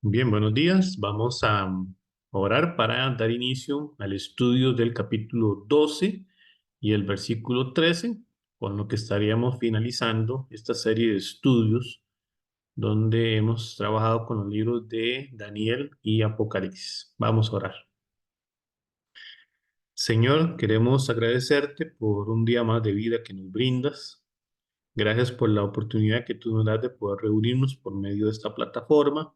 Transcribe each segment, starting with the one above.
Bien, buenos días. Vamos a orar para dar inicio al estudio del capítulo 12 y el versículo 13, con lo que estaríamos finalizando esta serie de estudios donde hemos trabajado con los libros de Daniel y Apocalipsis. Vamos a orar. Señor, queremos agradecerte por un día más de vida que nos brindas. Gracias por la oportunidad que tú nos das de poder reunirnos por medio de esta plataforma.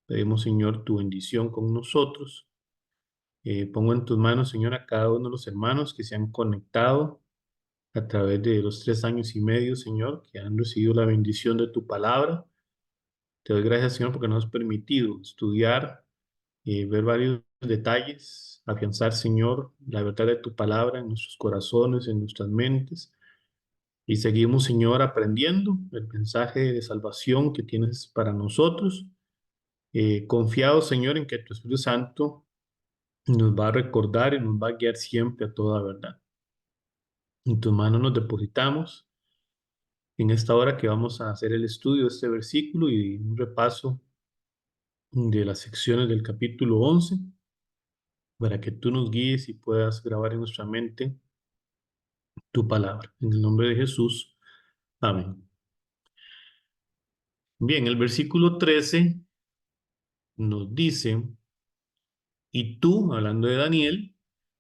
Pedimos, Señor, tu bendición con nosotros. Pongo en tus manos, Señor, a cada uno de los hermanos que se han conectado a través de los 3 años y medio, Señor, que han recibido la bendición de tu palabra. Te doy gracias, Señor, porque nos has permitido estudiar, ver varios detalles, afianzar, Señor, la verdad de tu palabra en nuestros corazones, en nuestras mentes. Y seguimos, Señor, aprendiendo el mensaje de salvación que tienes para nosotros. Confiados, Señor, en que tu Espíritu Santo nos va a recordar y nos va a guiar siempre a toda verdad. En tus manos nos depositamos en esta hora que vamos a hacer el estudio de este versículo y un repaso de las secciones del capítulo 11 para que tú nos guíes y puedas grabar en nuestra mente tu palabra. En el nombre de Jesús. Amén. Bien, el versículo 13 nos dice, y tú, hablando de Daniel,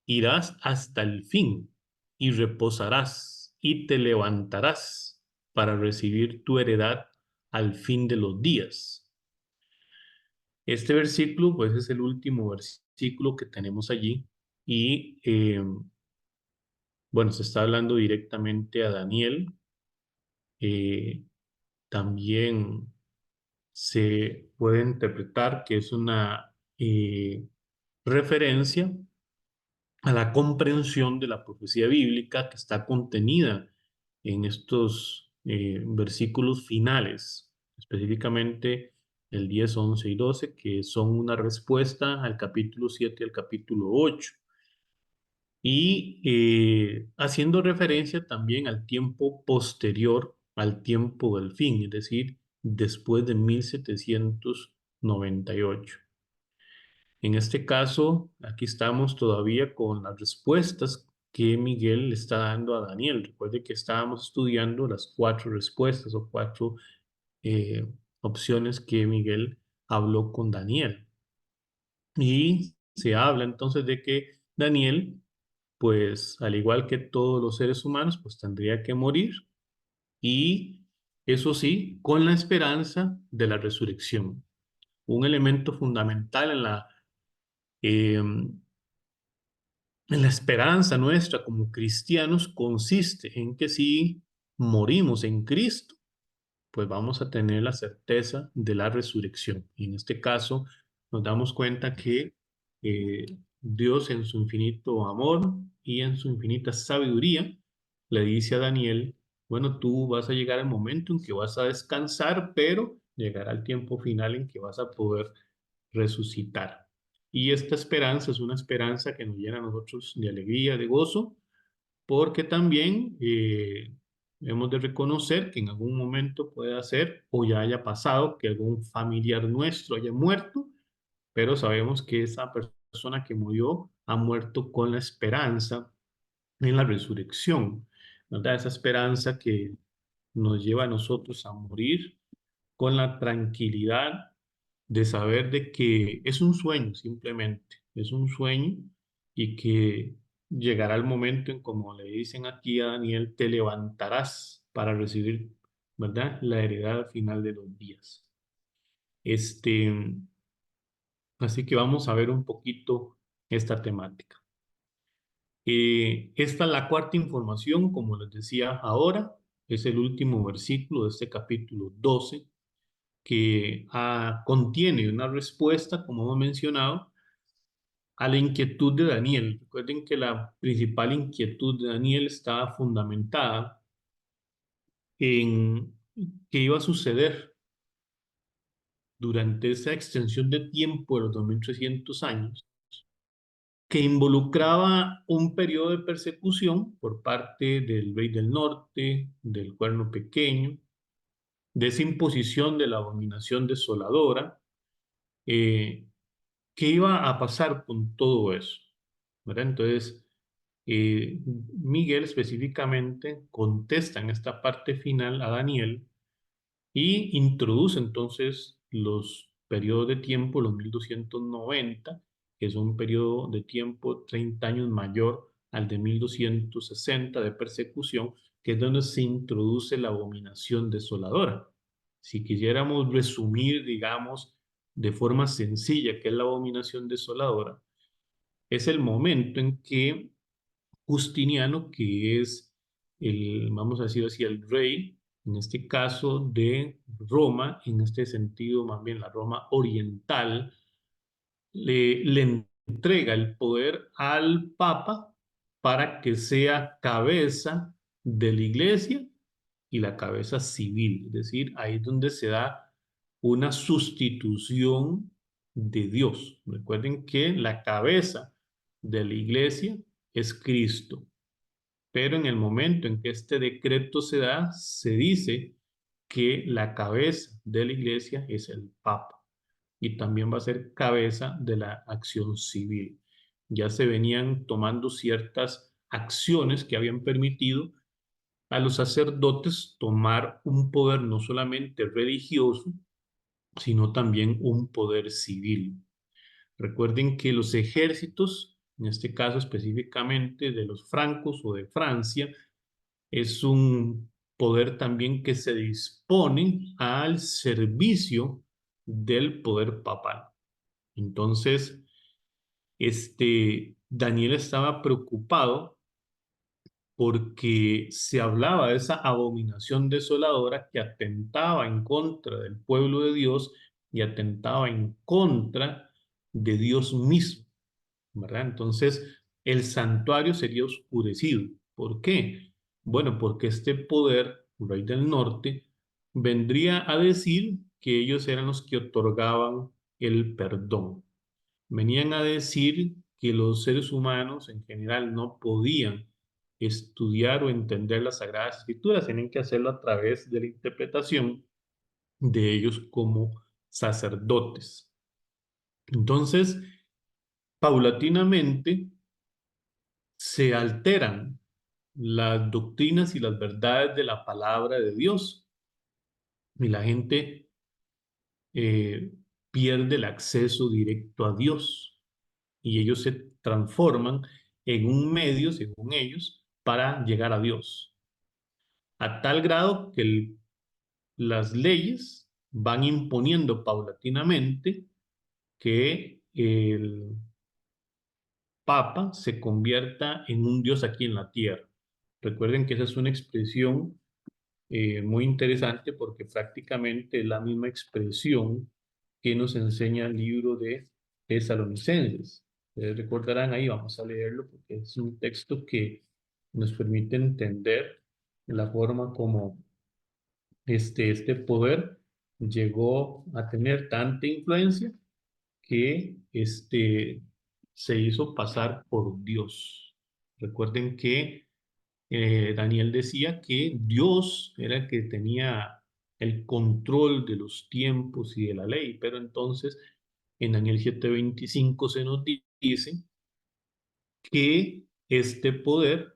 irás hasta el fin y reposarás y te levantarás para recibir tu heredad al fin de los días. Este versículo, pues, es el último versículo que tenemos allí y, bueno, se está hablando directamente a Daniel. Eh, También se puede interpretar que es una referencia a la comprensión de la profecía bíblica que está contenida en estos versículos finales, específicamente el 10, 11 y 12, que son una respuesta al capítulo 7 y al capítulo 8, y haciendo referencia también al tiempo posterior al tiempo del fin, es decir, después de 1798. En este caso, aquí estamos todavía con las respuestas que Miguel le está dando a Daniel. Recuerde que estábamos estudiando las 4 respuestas o 4 eh, opciones que Miguel habló con Daniel. Y se habla entonces de que Daniel, pues al igual que todos los seres humanos, pues tendría que morir. Y eso sí, con la esperanza de la resurrección. Un elemento fundamental en la esperanza nuestra como cristianos consiste en que si morimos en Cristo, pues vamos a tener la certeza de la resurrección. Y en este caso nos damos cuenta que Dios en su infinito amor y en su infinita sabiduría le dice a Daniel, bueno, tú vas a llegar al momento en que vas a descansar, pero llegará el tiempo final en que vas a poder resucitar. Y esta esperanza es una esperanza que nos llena a nosotros de alegría, de gozo, porque también hemos de reconocer que en algún momento puede ser o ya haya pasado que algún familiar nuestro haya muerto, pero sabemos que esa persona que murió ha muerto con la esperanza en la resurrección, ¿verdad? Esa esperanza que nos lleva a nosotros a morir con la tranquilidad de saber de que es un sueño simplemente, es un sueño y que llegará el momento en, como le dicen aquí a Daniel, te levantarás para recibir, ¿verdad? La heredad al final de los días. Este, Así que vamos a ver un poquito esta temática. Esta es la cuarta información, como les decía ahora, es el último versículo de este capítulo 12 que contiene una respuesta, como hemos mencionado, a la inquietud de Daniel. Recuerden que la principal inquietud de Daniel estaba fundamentada en qué iba a suceder durante esa extensión de tiempo de los 2300 años, que involucraba un periodo de persecución por parte del rey del norte, del cuerno pequeño, de esa imposición de la abominación desoladora, Eh, ¿Qué iba a pasar con todo eso? ¿Verdad? Entonces, Miguel específicamente contesta en esta parte final a Daniel y introduce entonces los periodos de tiempo, los 1290, que es un periodo de tiempo 30 años mayor al de 1260 de persecución, que es donde se introduce la abominación desoladora. Si quisiéramos resumir, digamos, de forma sencilla qué es la abominación desoladora, es el momento en que Justiniano, que es el, vamos a decir así, el rey, en este caso de Roma, en este sentido más bien la Roma oriental, le entrega el poder al Papa para que sea cabeza de la iglesia y la cabeza civil. Es decir, ahí es donde se da una sustitución de Dios. Recuerden que la cabeza de la iglesia es Cristo, pero en el momento en que este decreto se da, se dice que la cabeza de la iglesia es el Papa y también va a ser cabeza de la acción civil. Ya se venían tomando ciertas acciones que habían permitido a los sacerdotes tomar un poder no solamente religioso, sino también un poder civil. Recuerden que los ejércitos, en este caso específicamente de los francos o de Francia, es un poder también que se dispone al servicio del poder papal. Entonces, Daniel estaba preocupado porque se hablaba de esa abominación desoladora que atentaba en contra del pueblo de Dios y atentaba en contra de Dios mismo, ¿verdad? Entonces, el santuario sería oscurecido. ¿Por qué? Bueno, porque este poder, rey del norte, vendría a decir que ellos eran los que otorgaban el perdón. Venían a decir que los seres humanos en general no podían estudiar o entender las Sagradas Escrituras, tenían que hacerlo a través de la interpretación de ellos como sacerdotes. Entonces, paulatinamente se alteran las doctrinas y las verdades de la palabra de Dios y la gente eh, pierde el acceso directo a Dios y ellos se transforman en un medio, según ellos, para llegar a Dios, a tal grado que las leyes van imponiendo paulatinamente que el Papa se convierta en un Dios aquí en la tierra. Recuerden que esa es una expresión muy interesante porque prácticamente es la misma expresión que nos enseña el libro de Tesalonicenses. Ustedes recordarán ahí, vamos a leerlo porque es un texto que nos permite entender la forma como este poder llegó a tener tanta influencia que se hizo pasar por Dios. Recuerden que Daniel decía que Dios era el que tenía el control de los tiempos y de la ley, pero entonces en Daniel 7:25 se nos dice que este poder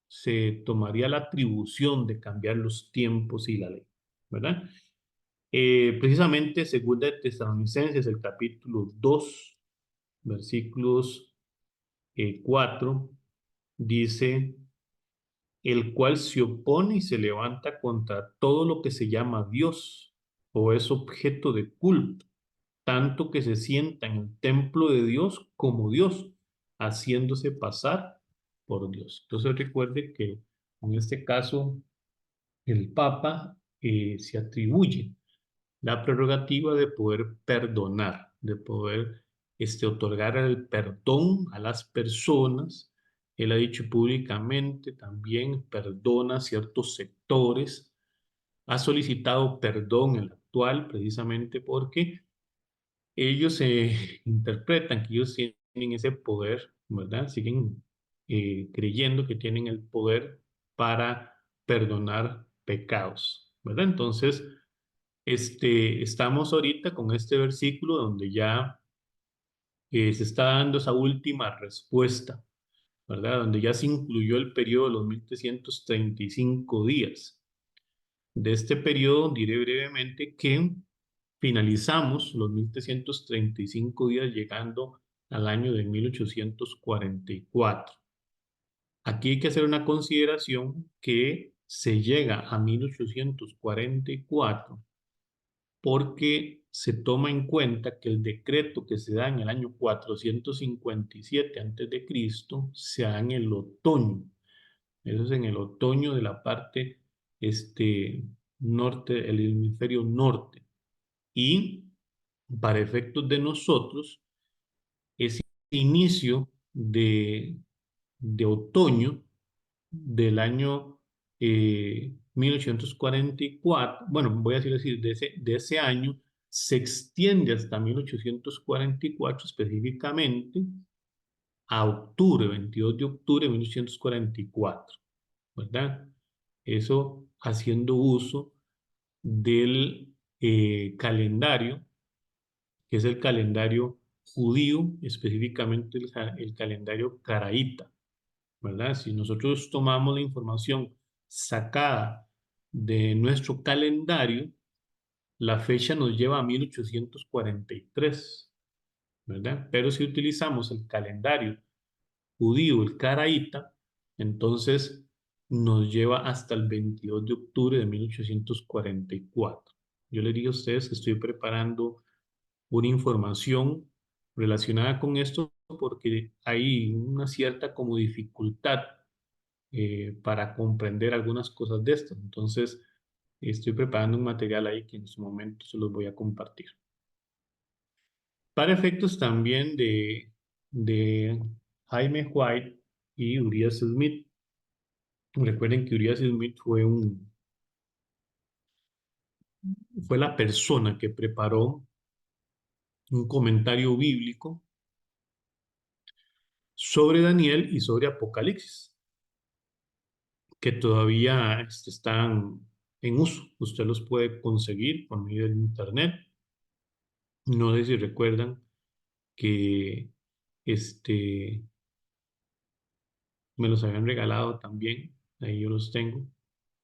se tomaría la atribución de cambiar los tiempos y la ley, ¿verdad? Precisamente, segunda de Tesalonicenses, el capítulo 2, versículos 4, dice: el cual se opone y se levanta contra todo lo que se llama Dios o es objeto de culto, tanto que se sienta en el templo de Dios como Dios, haciéndose pasar por Dios. Entonces recuerde que en este caso el Papa se atribuye la prerrogativa de poder perdonar, de poder otorgar el perdón a las personas. Él ha dicho públicamente también perdona a ciertos sectores, ha solicitado perdón el actual precisamente porque ellos interpretan que ellos tienen ese poder, ¿verdad? Siguen creyendo que tienen el poder para perdonar pecados, ¿verdad? Entonces, Estamos ahorita con este versículo donde ya se está dando esa última respuesta, ¿verdad? Donde ya se incluyó el periodo de los 1335 días. De este periodo diré brevemente que finalizamos los 1335 días llegando al año de 1844. Aquí hay que hacer una consideración que se llega a 1844 porque se toma en cuenta que el decreto que se da en el año 457 antes de Cristo se da en el otoño. Eso es en el otoño de la parte norte, el hemisferio norte. Y para efectos de nosotros, ese inicio de otoño del año 1844, bueno, voy a decir de ese año, se extiende hasta 1844 específicamente a octubre, 22 de octubre de 1844, ¿verdad? Eso haciendo uso del calendario, que es el calendario judío, específicamente el calendario caraíta, ¿verdad? Si nosotros tomamos la información sacada de nuestro calendario, la fecha nos lleva a 1843, ¿verdad? Pero si utilizamos el calendario judío, el caraíta, entonces nos lleva hasta el 22 de octubre de 1844. Yo les digo a ustedes que estoy preparando una información relacionada con esto porque hay una cierta como dificultad para comprender algunas cosas de esto. Entonces, estoy preparando un material ahí que en su momento se los voy a compartir. Para efectos también de Jaime White y Urias Smith. Recuerden que Urias Smith fue la persona que preparó un comentario bíblico sobre Daniel y sobre Apocalipsis, que todavía están en uso. Usted los puede conseguir por medio del internet. No sé si recuerdan que este, me los habían regalado también. Ahí yo los tengo.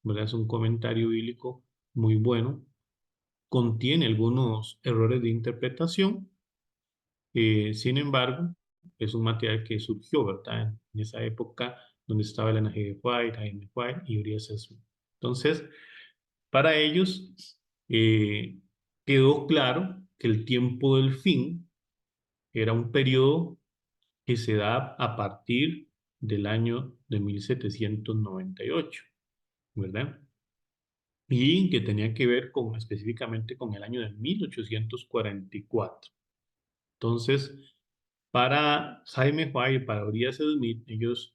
¿Verdad? Es un comentario bíblico muy bueno. Contiene algunos errores de interpretación. Sin embargo, es un material que surgió, ¿verdad? En esa época donde estaba el G. de White, Jaime White y Urias Smith. Entonces, para ellos eh, quedó claro que el tiempo del fin era un periodo que se da a partir del año de 1798, ¿verdad? Y que tenía que ver específicamente con el año de 1844. Entonces, para Jaime White y para Urias Smith, ellos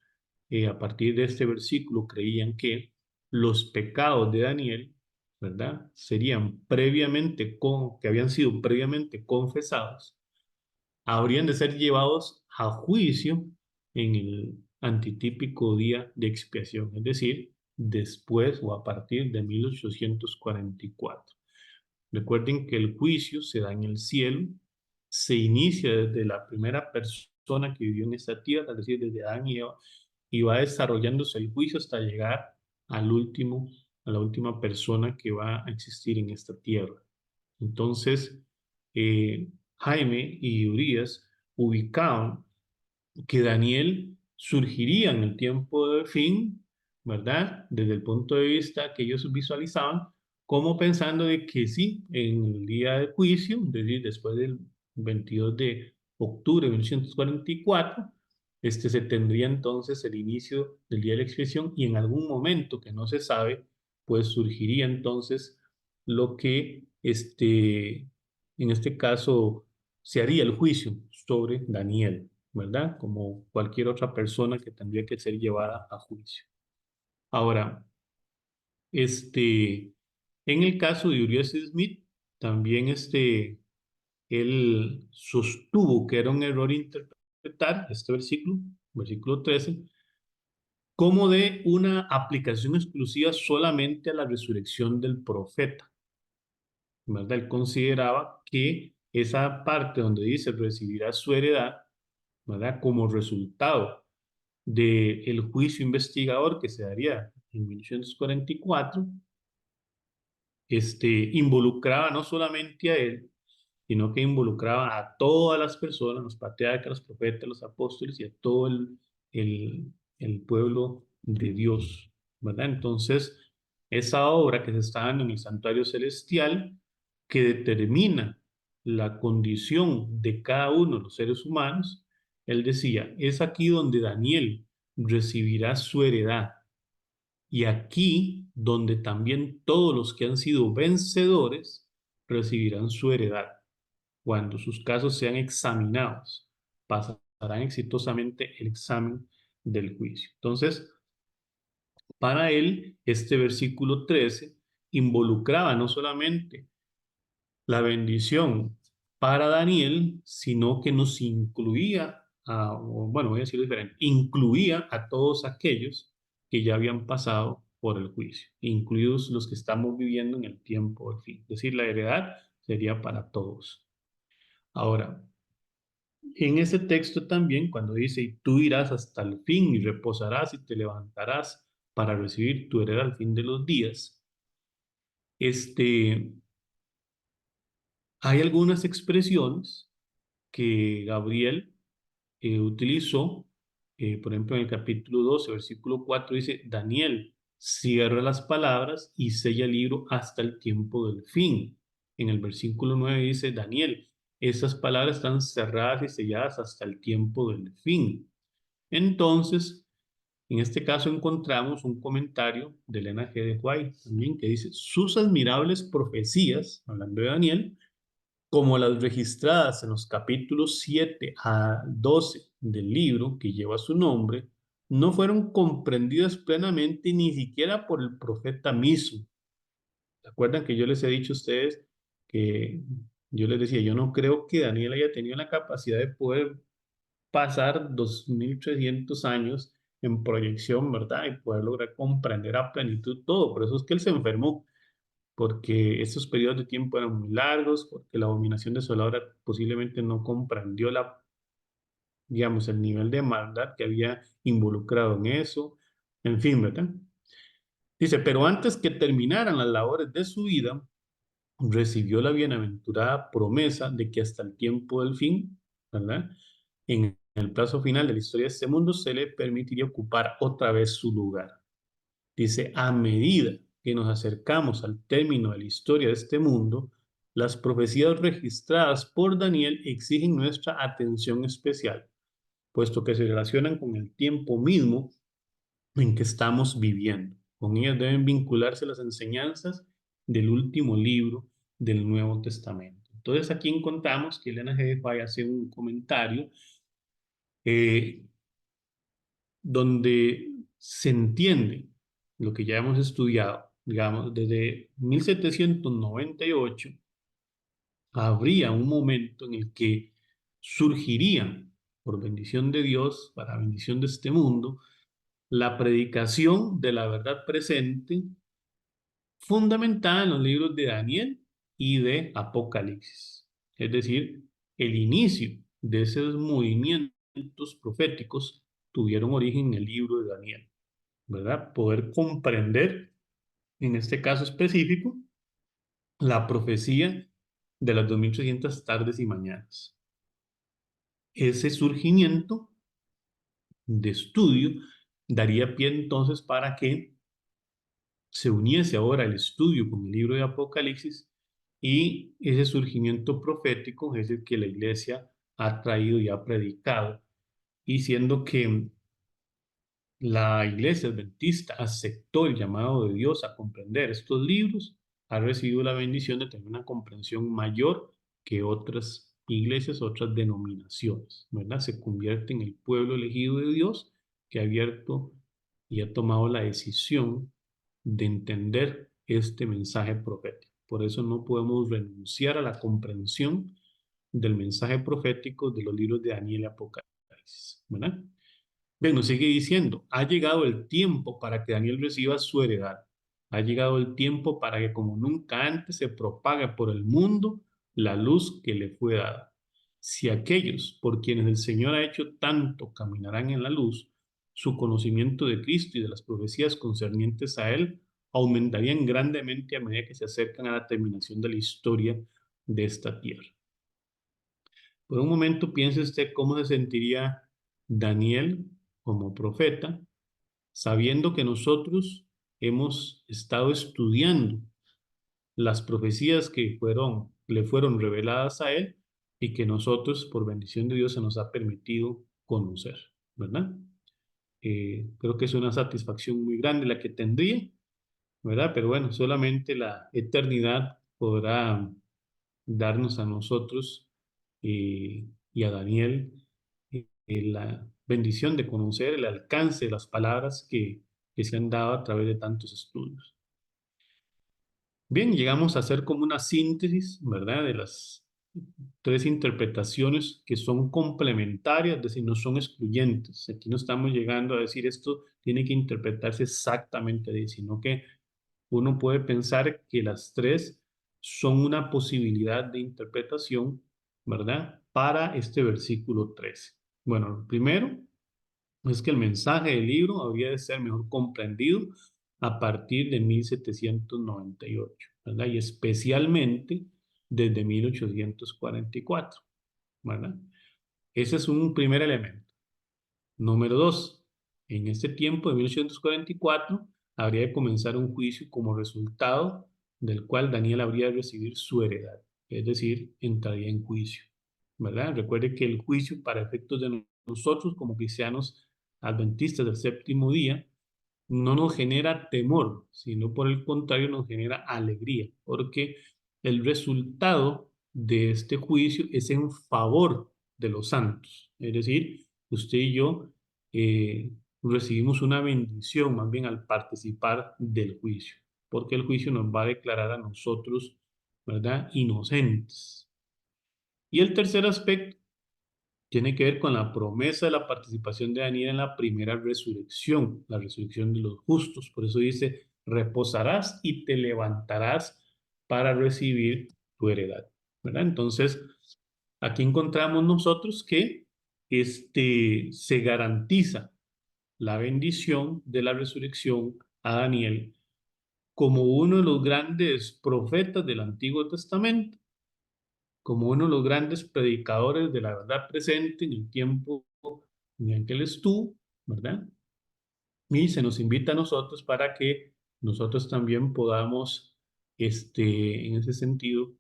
a partir de este versículo creían que los pecados de Daniel, ¿verdad? Que habían sido previamente confesados, habrían de ser llevados a juicio en el antitípico día de expiación, es decir, después o a partir de 1844. Recuerden que el juicio se da en el cielo, se inicia desde la primera persona que vivió en esta tierra, es decir, desde Adán y Eva, y va desarrollándose el juicio hasta llegar al último, a la última persona que va a existir en esta tierra. Entonces, Jaime y Urias ubicaban que Daniel surgiría en el tiempo del fin, ¿verdad? Desde el punto de vista que ellos visualizaban, como pensando de que sí, en el día de juicio, es decir, después del 22 de octubre de 1944, se tendría entonces el inicio del día de la expiación y en algún momento que no se sabe, pues surgiría entonces lo que en este caso se haría el juicio sobre Daniel, ¿verdad? Como cualquier otra persona que tendría que ser llevada a juicio. Ahora, en el caso de Urias Smith, también él sostuvo que era un error interpretar este versículo, versículo 13, como de una aplicación exclusiva solamente a la resurrección del profeta, ¿verdad? Él consideraba que esa parte donde dice recibirá su heredad, ¿verdad? Como resultado del juicio investigador que se daría en 1844, involucraba no solamente a él, sino que involucraba a todas las personas, los patriarcas, los profetas, los apóstoles y a todo el, el pueblo de Dios, ¿verdad? Entonces, esa obra que se está dando en el santuario celestial, que determina la condición de cada uno de los seres humanos, él decía, es aquí donde Daniel recibirá su heredad y aquí donde también todos los que han sido vencedores recibirán su heredad. Cuando sus casos sean examinados, pasarán exitosamente el examen del juicio. Entonces, para él, este versículo 13 involucraba no solamente la bendición para Daniel, sino que nos incluía, bueno, voy a decirlo diferente, incluía a todos aquellos que ya habían pasado por el juicio, incluidos los que estamos viviendo en el tiempo del fin. Es decir, la heredad sería para todos. Ahora, en ese texto también, cuando dice, y tú irás hasta el fin y reposarás y te levantarás para recibir tu heredad al fin de los días, este, hay algunas expresiones que Gabriel utilizó, por ejemplo, en el capítulo 12, versículo 4, dice, Daniel, cierra las palabras y sella el libro hasta el tiempo del fin. En el versículo 9 dice, Daniel, estas palabras están cerradas y selladas hasta el tiempo del fin. Entonces, en este caso encontramos un comentario de Elena G. de White también que dice, sus admirables profecías, hablando de Daniel, como las registradas en los capítulos 7 a 12 del libro que lleva su nombre, no fueron comprendidas plenamente ni siquiera por el profeta mismo. ¿Se acuerdan que yo les he dicho a ustedes que yo les decía, yo no creo que Daniel haya tenido la capacidad de poder pasar 2300 años en proyección, ¿verdad? Y poder lograr comprender a plenitud todo. Por eso es que él se enfermó, porque estos periodos de tiempo eran muy largos, porque la abominación desoladora posiblemente no comprendió digamos, el nivel de maldad que había involucrado en eso, en fin, ¿verdad? Dice, pero antes que terminaran las labores de su vida, recibió la bienaventurada promesa de que hasta el tiempo del fin, ¿verdad? En el plazo final de la historia de este mundo se le permitiría ocupar otra vez su lugar. Dice, a medida que nos acercamos al término de la historia de este mundo, las profecías registradas por Daniel exigen nuestra atención especial, puesto que se relacionan con el tiempo mismo en que estamos viviendo. Con ellas deben vincularse las enseñanzas del último libro del Nuevo Testamento. Entonces aquí encontramos que Elena G. de White hace un comentario eh, donde se entiende lo que ya hemos estudiado, digamos, desde 1798 habría un momento en el que surgirían, por bendición de Dios, para bendición de este mundo, la predicación de la verdad presente fundamentada en los libros de Daniel y de Apocalipsis. Es decir, el inicio de esos movimientos proféticos tuvieron origen en el libro de Daniel, ¿verdad? Poder comprender, en este caso específico, la profecía de las 2300 tardes y mañanas. Ese surgimiento de estudio daría pie entonces para que se uniese ahora el estudio con el libro de Apocalipsis y ese surgimiento profético es el que la iglesia ha traído y ha predicado, y siendo que la iglesia adventista aceptó el llamado de Dios a comprender estos libros, ha recibido la bendición de tener una comprensión mayor que otras iglesias, otras denominaciones, ¿verdad? Se convierte en el pueblo elegido de Dios que ha abierto y ha tomado la decisión de entender este mensaje profético. Por eso no podemos renunciar a la comprensión del mensaje profético de los libros de Daniel y Apocalipsis, ¿verdad? Bien, nos sigue diciendo, ha llegado el tiempo para que Daniel reciba su heredad. Ha llegado el tiempo para que como nunca antes se propague por el mundo la luz que le fue dada. Si aquellos por quienes el Señor ha hecho tanto caminarán en la luz, su conocimiento de Cristo y de las profecías concernientes a Él aumentarían grandemente a medida que se acercan a la terminación de la historia de esta tierra. Por un momento piense usted cómo se sentiría Daniel como profeta, sabiendo que nosotros hemos estado estudiando las profecías que le fueron reveladas a él y que nosotros, por bendición de Dios, se nos ha permitido conocer, ¿verdad? Creo que es una satisfacción muy grande la que tendría, ¿verdad? Pero bueno, solamente la eternidad podrá darnos a nosotros y a Daniel la bendición de conocer el alcance de las palabras que se han dado a través de tantos estudios. Bien, llegamos a hacer como una síntesis, ¿verdad? De las tres interpretaciones que son complementarias, es decir, no son excluyentes. Aquí no estamos llegando a decir esto tiene que interpretarse exactamente así, sino que uno puede pensar que las tres son una posibilidad de interpretación, ¿verdad? Para este versículo 13. Bueno, primero es que el mensaje del libro habría de ser mejor comprendido a partir de 1798, ¿verdad? Y especialmente desde 1844, ¿verdad? Ese es un primer elemento. Número dos, en este tiempo de 1844 habría de comenzar un juicio como resultado del cual Daniel habría de recibir su heredad, es decir, entraría en juicio, ¿verdad? Recuerde que el juicio para efectos de nosotros como cristianos adventistas del séptimo día no nos genera temor, sino por el contrario nos genera alegría, porque el resultado de este juicio es en favor de los santos. Es decir, usted y yo recibimos una bendición más bien al participar del juicio, porque el juicio nos va a declarar a nosotros, ¿verdad?, inocentes. Y el tercer aspecto tiene que ver con la promesa de la participación de Daniel en la primera resurrección, la resurrección de los justos. Por eso dice, reposarás y te levantarás para recibir tu heredad, ¿verdad? Entonces, aquí encontramos nosotros que se garantiza la bendición de la resurrección a Daniel como uno de los grandes profetas del Antiguo Testamento, como uno de los grandes predicadores de la verdad presente en el tiempo en el que él estuvo, ¿verdad? Y se nos invita a nosotros para que nosotros también podamos, en ese sentido,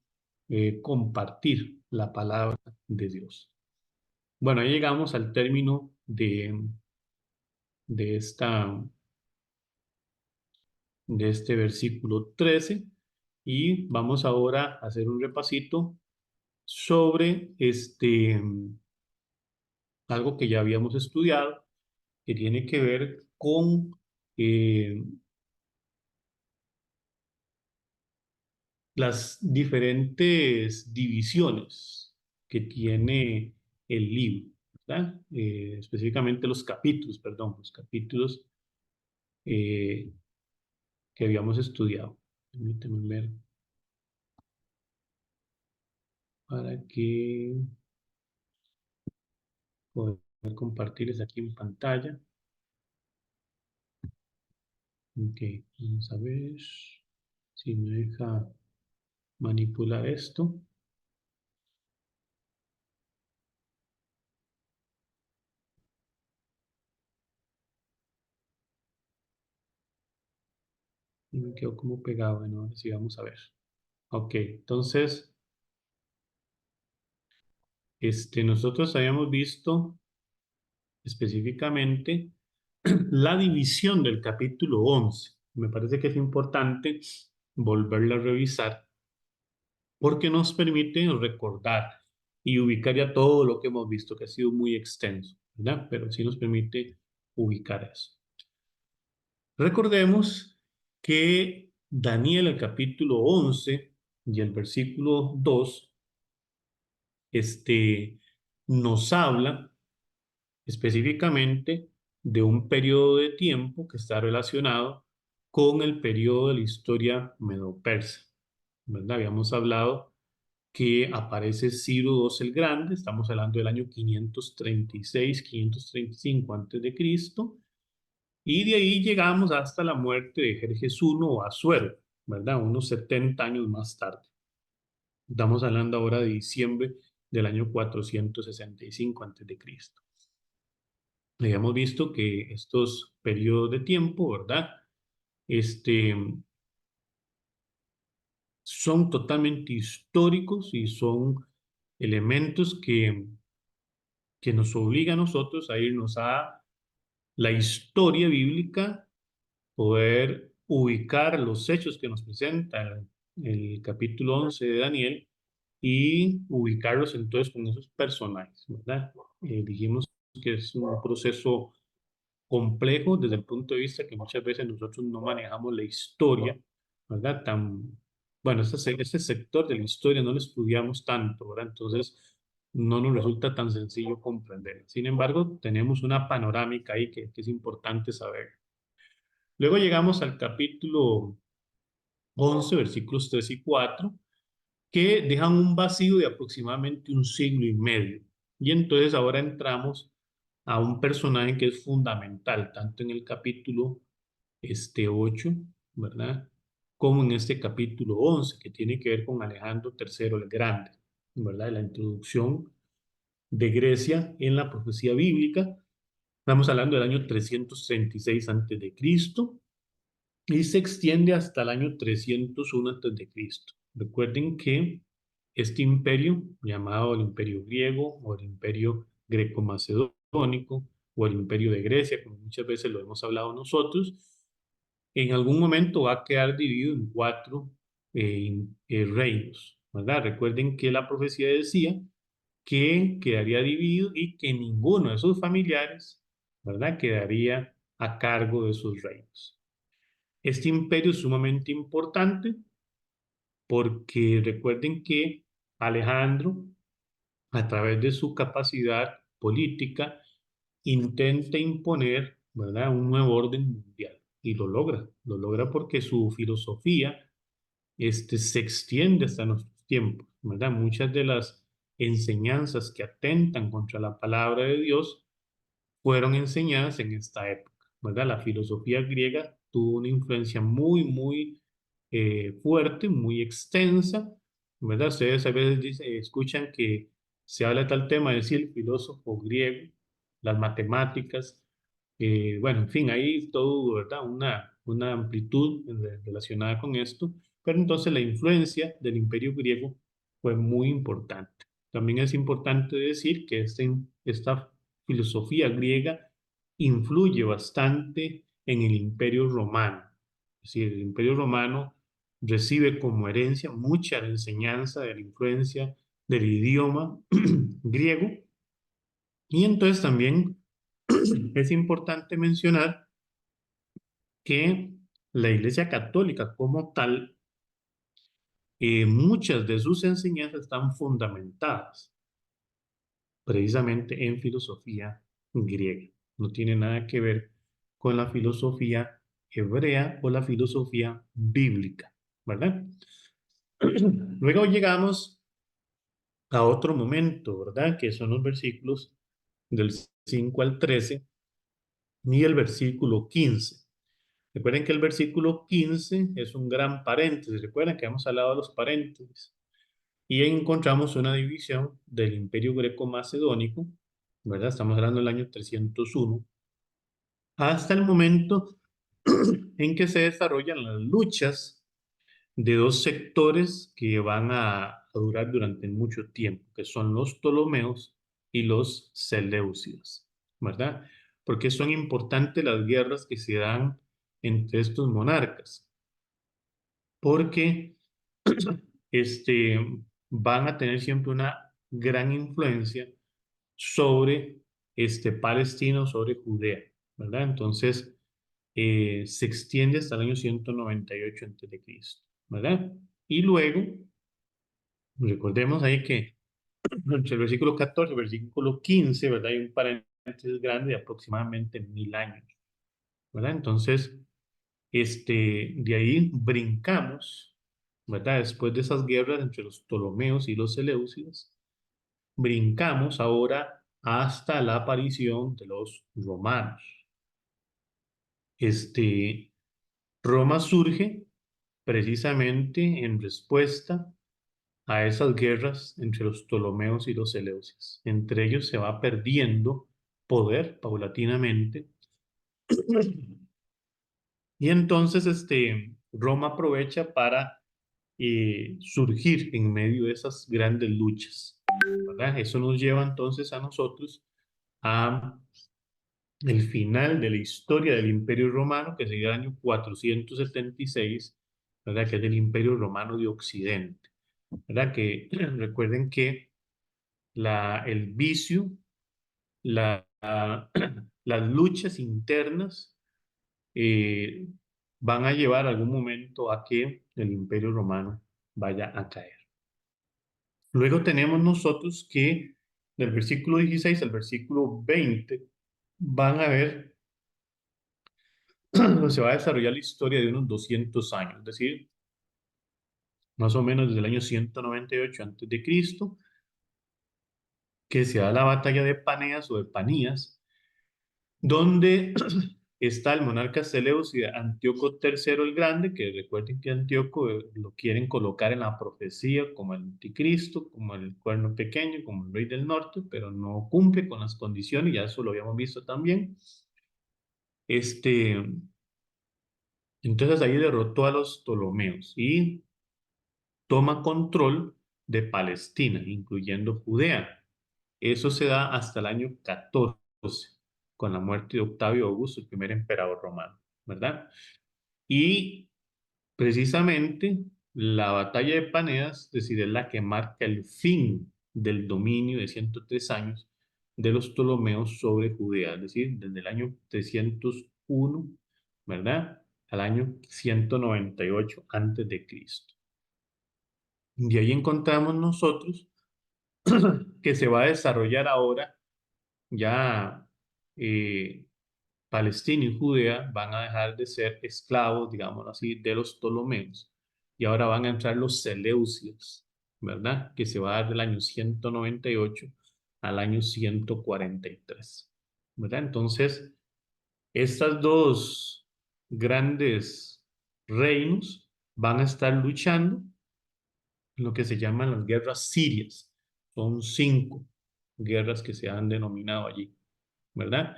compartir la palabra de Dios. Bueno, ahí llegamos al término de, esta, de este versículo 13 y vamos ahora a hacer un repasito sobre algo que ya habíamos estudiado, que tiene que ver con eh, las diferentes divisiones que tiene el libro, ¿verdad? Específicamente los capítulos, perdón, los capítulos eh, que habíamos estudiado. Permítanme ver para que poder compartirles aquí en pantalla. Ok, vamos a ver si me deja manipular esto. Y me quedo como pegado, bueno, ahora sí vamos a ver. Ok, entonces, nosotros habíamos visto específicamente la división del capítulo 11. Me parece que es importante volverla a revisar porque nos permite recordar y ubicar ya todo lo que hemos visto, que ha sido muy extenso, ¿verdad? Pero sí nos permite ubicar eso. Recordemos que Daniel, el capítulo 11 y el versículo 2, nos habla específicamente de un periodo de tiempo que está relacionado con el periodo de la historia medo-persa, ¿verdad? Habíamos hablado que aparece Ciro II el Grande, estamos hablando del año 536, 535 antes de Cristo, y de ahí llegamos hasta la muerte de Jerjes I o Asuero, ¿verdad? Unos 70 años más tarde. Estamos hablando ahora de diciembre del año 465 antes de Cristo. Habíamos visto que estos periodos de tiempo, ¿verdad? Este, son totalmente históricos y son elementos que nos obliga a nosotros a irnos a la historia bíblica, poder ubicar los hechos que nos presenta el capítulo 11 de Daniel y ubicarlos entonces con esos personajes, ¿verdad? Dijimos que es un proceso complejo desde el punto de vista que muchas veces nosotros no manejamos la historia, ¿verdad? Bueno, este sector de la historia no lo estudiamos tanto, ¿verdad? Entonces no nos resulta tan sencillo comprender. Sin embargo, tenemos una panorámica ahí que es importante saber. Luego llegamos al capítulo 11, versículos 3 y 4, que dejan un vacío de aproximadamente un siglo y medio. Y entonces ahora entramos a un personaje que es fundamental, tanto en el capítulo 8, ¿verdad? Como en este capítulo 11, que tiene que ver con Alejandro III el Grande, ¿verdad? La introducción de Grecia en la profecía bíblica. Estamos hablando del año 336 antes de Cristo y se extiende hasta el año 301 antes de Cristo. Recuerden que este imperio, llamado el Imperio Griego o el Imperio Greco-Macedónico o el Imperio de Grecia, como muchas veces lo hemos hablado nosotros, en algún momento va a quedar dividido en cuatro reinos, ¿verdad? Recuerden que la profecía decía que quedaría dividido y que ninguno de sus familiares, ¿verdad? Quedaría a cargo de sus reinos. Este imperio es sumamente importante porque recuerden que Alejandro, a través de su capacidad política, intenta imponer, ¿verdad?, un nuevo orden mundial y lo logra porque su filosofía se extiende hasta nuestros tiempos, ¿verdad? Muchas de las enseñanzas que atentan contra la palabra de Dios fueron enseñadas en esta época, ¿verdad? La filosofía griega tuvo una influencia muy fuerte, muy extensa, ¿verdad? Ustedes a veces escuchan que se habla de tal tema, es decir, el filósofo griego, las matemáticas, bueno, en fin, hay todo, ¿verdad? Una amplitud relacionada con esto, pero entonces la influencia del imperio griego fue muy importante. También es importante decir que esta filosofía griega influye bastante en el imperio romano. Es decir, el imperio romano recibe como herencia mucha enseñanza de la influencia del idioma griego. Y entonces también es importante mencionar que la Iglesia Católica como tal, muchas de sus enseñanzas están fundamentadas precisamente en filosofía griega. No tiene nada que ver con la filosofía hebrea o la filosofía bíblica, ¿verdad? Luego llegamos a otro momento, ¿verdad? Que son los versículos del 5 al 13 y el versículo 15. Recuerden que el versículo 15 es un gran paréntesis. Recuerden que hemos hablado de los paréntesis. Y ahí encontramos una división del Imperio Greco-Macedónico, ¿verdad? Estamos hablando del año 301, hasta el momento en que se desarrollan las luchas de dos sectores que van a durar durante mucho tiempo, que son los Ptolomeos y los Seleucidas, ¿verdad? Porque son importantes las guerras que se dan entre estos monarcas, porque este, van a tener siempre una gran influencia sobre Palestina, sobre Judea, ¿verdad? Entonces, se extiende hasta el año 198 a.C., ¿verdad? Y luego, recordemos ahí que entre el versículo 14 y el versículo 15, ¿verdad? Hay un paréntesis grande de aproximadamente 1000 años, ¿verdad? Entonces, De ahí brincamos, ¿verdad? Después de esas guerras entre los Ptolomeos y los Seleucidas, brincamos ahora hasta la aparición de los romanos. Este, Roma surge precisamente en respuesta a esas guerras entre los Ptolomeos y los Seleucidas. Entre ellos se va perdiendo poder paulatinamente. Y entonces Roma aprovecha para surgir en medio de esas grandes luchas, ¿verdad? Eso nos lleva entonces a nosotros a el final de la historia del Imperio Romano, que sería el año 476, ¿verdad? Que es el Imperio Romano de Occidente, ¿verdad? Que recuerden que el vicio, las luchas internas eh, van a llevar algún momento a que el Imperio Romano vaya a caer. Luego tenemos nosotros que del versículo 16 al versículo 20 van a ver, se va a desarrollar la historia de unos 200 años, es decir, más o menos desde el año 198 antes de Cristo, que se da la batalla de Paneas o de Panías, donde está el monarca Seleucida Antíoco III el Grande, que recuerden que Antíoco lo quieren colocar en la profecía como el anticristo, como el cuerno pequeño, como el rey del norte, pero no cumple con las condiciones, ya eso lo habíamos visto también. Este, entonces ahí derrotó a los Ptolomeos y toma control de Palestina, incluyendo Judea. Eso se da hasta el año 14, con la muerte de Octavio Augusto, el primer emperador romano, ¿verdad? Y precisamente la batalla de Paneas, es decir, es la que marca el fin del dominio de 103 años de los Ptolomeos sobre Judea, es decir, desde el año 301, ¿verdad? Al año 198 antes de Cristo. De ahí encontramos nosotros que se va a desarrollar ahora ya eh, Palestina y Judea van a dejar de ser esclavos, digámoslo así, de los Ptolomeos y ahora van a entrar los Seleucios, ¿verdad? Que se va a dar del año 198 al año 143, ¿verdad? Entonces, estas dos grandes reinos van a estar luchando en lo que se llaman las guerras sirias. Son 5 guerras que se han denominado allí, ¿verdad?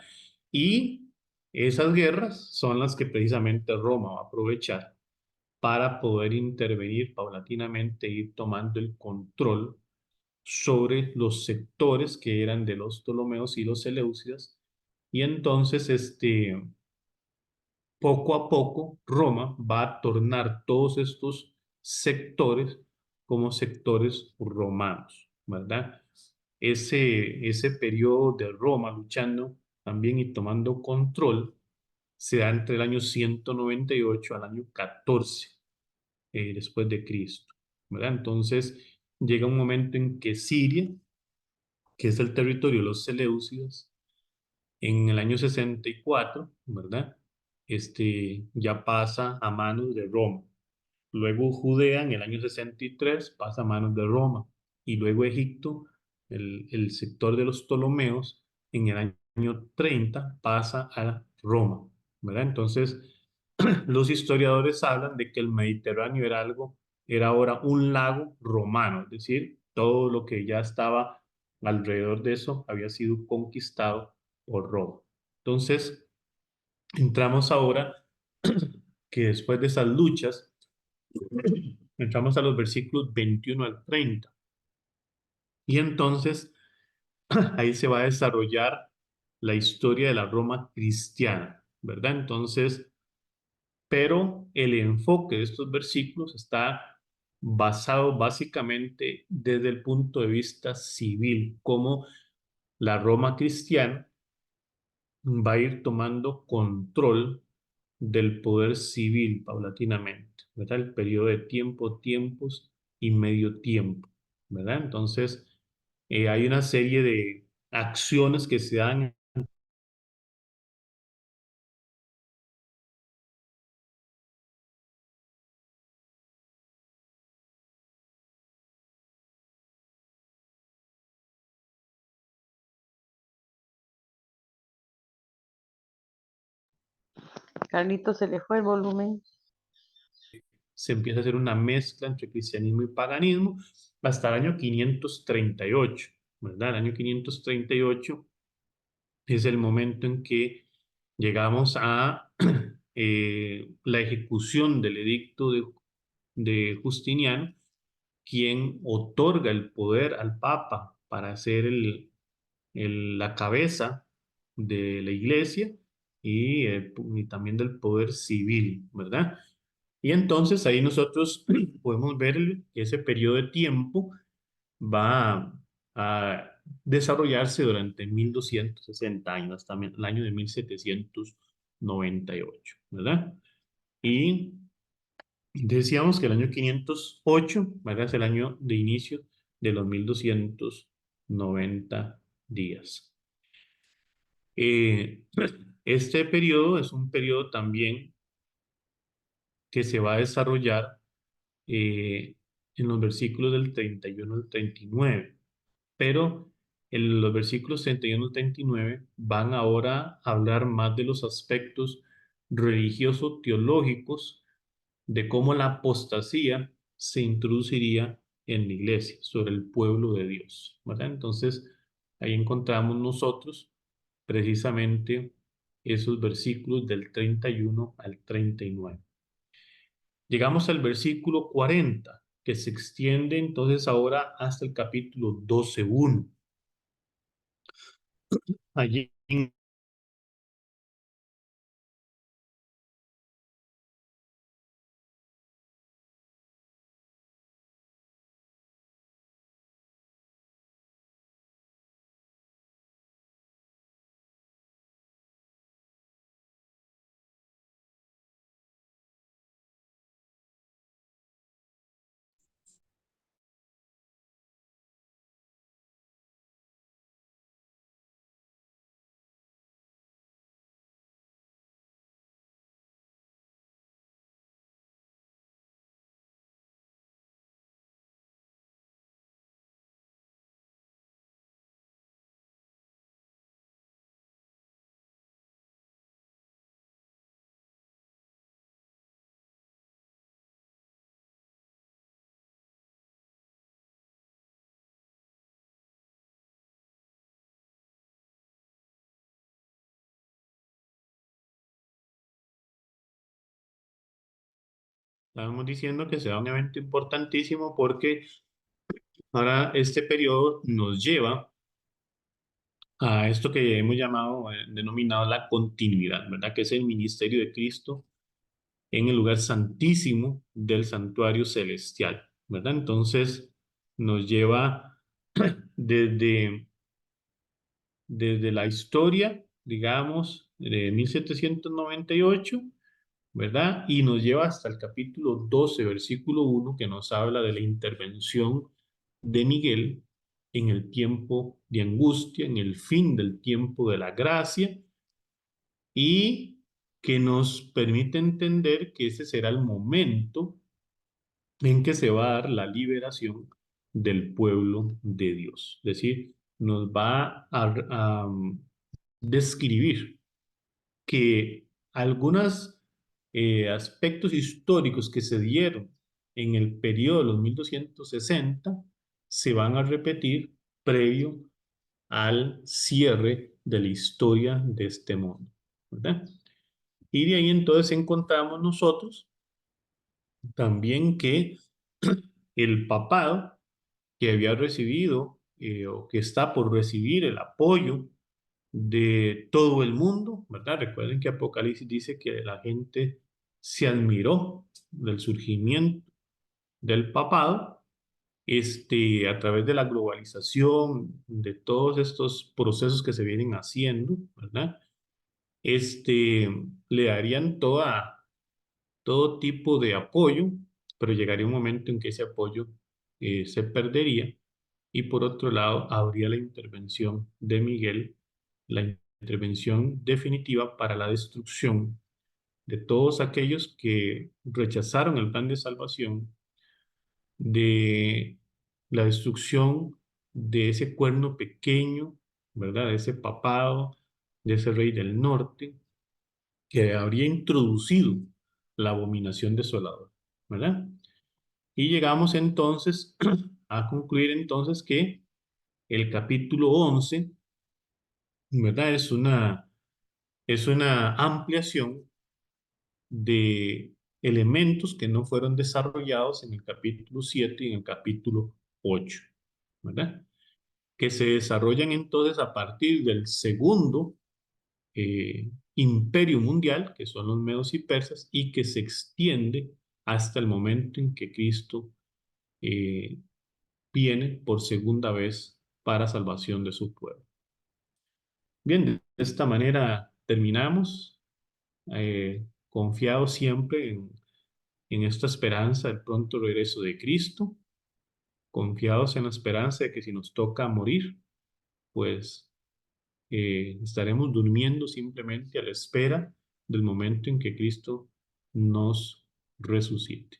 Y esas guerras son las que precisamente Roma va a aprovechar para poder intervenir paulatinamente e ir tomando el control sobre los sectores que eran de los Ptolomeos y los Seleucidas. Y entonces, poco a poco, Roma va a tornar todos estos sectores como sectores romanos, ¿verdad? Ese periodo de Roma luchando también y tomando control se da entre el año 198 al año 14 después de Cristo, ¿verdad? Entonces llega un momento en que Siria, que es el territorio de los Seleucidas, en el año 64, ¿verdad? Ya pasa a manos de Roma. Luego Judea en el año 63 pasa a manos de Roma. Y luego Egipto, el sector de los Ptolomeos, en el año 30 pasa a Roma, ¿verdad? Entonces, los historiadores hablan de que el Mediterráneo era ahora un lago romano, es decir, todo lo que ya estaba alrededor de eso había sido conquistado por Roma. Entonces, entramos ahora que después de esas luchas, entramos a los versículos 21 al 30. Y entonces ahí se va a desarrollar la historia de la Roma cristiana, ¿verdad? Entonces, pero el enfoque de estos versículos está basado básicamente desde el punto de vista civil, cómo la Roma cristiana va a ir tomando control del poder civil paulatinamente, ¿verdad? El periodo de tiempo, tiempos y medio tiempo, ¿verdad? Entonces, hay una serie de acciones que se dan Carlito, se le fue el volumen. Se empieza a hacer una mezcla entre cristianismo y paganismo hasta el año 538, ¿verdad? El año 538 es el momento en que llegamos a la ejecución del edicto de Justiniano, quien otorga el poder al Papa para ser la cabeza de la iglesia y también del poder civil, ¿verdad? Y entonces ahí nosotros podemos ver que ese periodo de tiempo va a desarrollarse durante 1260 años, hasta el año de 1798, ¿verdad? Y decíamos que el año 508, ¿verdad? Es el año de inicio de los 1290 días. Este periodo es un periodo también que se va a desarrollar en los versículos del 31 al 39, pero en los versículos 31 al 39 van ahora a hablar más de los aspectos religioso-teológicos de cómo la apostasía se introduciría en la iglesia, sobre el pueblo de Dios, ¿verdad? Entonces, ahí encontramos nosotros precisamente esos versículos del 31 al 39. Llegamos al versículo 40, que se extiende entonces ahora hasta el capítulo 12:1. Allí estábamos diciendo que será un evento importantísimo porque ahora este periodo nos lleva a esto que hemos llamado, denominado la continuidad, ¿verdad? Que es el ministerio de Cristo en el lugar santísimo del santuario celestial, ¿verdad? Entonces nos lleva desde, desde la historia, digamos, de 1798, ¿verdad? Y nos lleva hasta el capítulo 12, versículo 1, que nos habla de la intervención de Miguel en el tiempo de angustia, en el fin del tiempo de la gracia, y que nos permite entender que ese será el momento en que se va a dar la liberación del pueblo de Dios. Es decir, nos va a describir que algunos aspectos históricos que se dieron en el periodo de los 1260 se van a repetir previo al cierre de la historia de este mundo, ¿verdad? Y de ahí entonces encontramos nosotros también que el papado que había recibido o que está por recibir el apoyo de todo el mundo, ¿verdad? Recuerden que Apocalipsis dice que la gente se admiró del surgimiento del papado, a través de la globalización, de todos estos procesos que se vienen haciendo, ¿verdad? Le darían todo tipo de apoyo, pero llegaría un momento en que ese apoyo se perdería y por otro lado habría la intervención de Miguel, la intervención definitiva para la destrucción de todos aquellos que rechazaron el plan de salvación, de la destrucción de ese cuerno pequeño, ¿verdad? De ese papado, de ese rey del norte, que habría introducido la abominación desoladora, ¿verdad? Y llegamos entonces a concluir entonces que el capítulo 11, ¿verdad? Es una ampliación de elementos que no fueron desarrollados en el capítulo 7 y en el capítulo 8, ¿verdad? Que se desarrollan entonces a partir del segundo imperio mundial, que son los medos y persas, y que se extiende hasta el momento en que Cristo eh, viene por segunda vez para salvación de su pueblo. Bien, de esta manera terminamos, confiados siempre en esta esperanza del pronto regreso de Cristo, confiados en la esperanza de que si nos toca morir, pues estaremos durmiendo simplemente a la espera del momento en que Cristo nos resucite.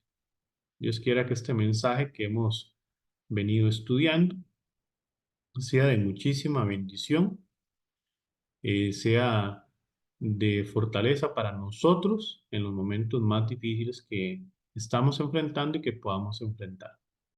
Dios quiera que este mensaje que hemos venido estudiando sea de muchísima bendición, sea de fortaleza para nosotros en los momentos más difíciles que estamos enfrentando y que podamos enfrentar.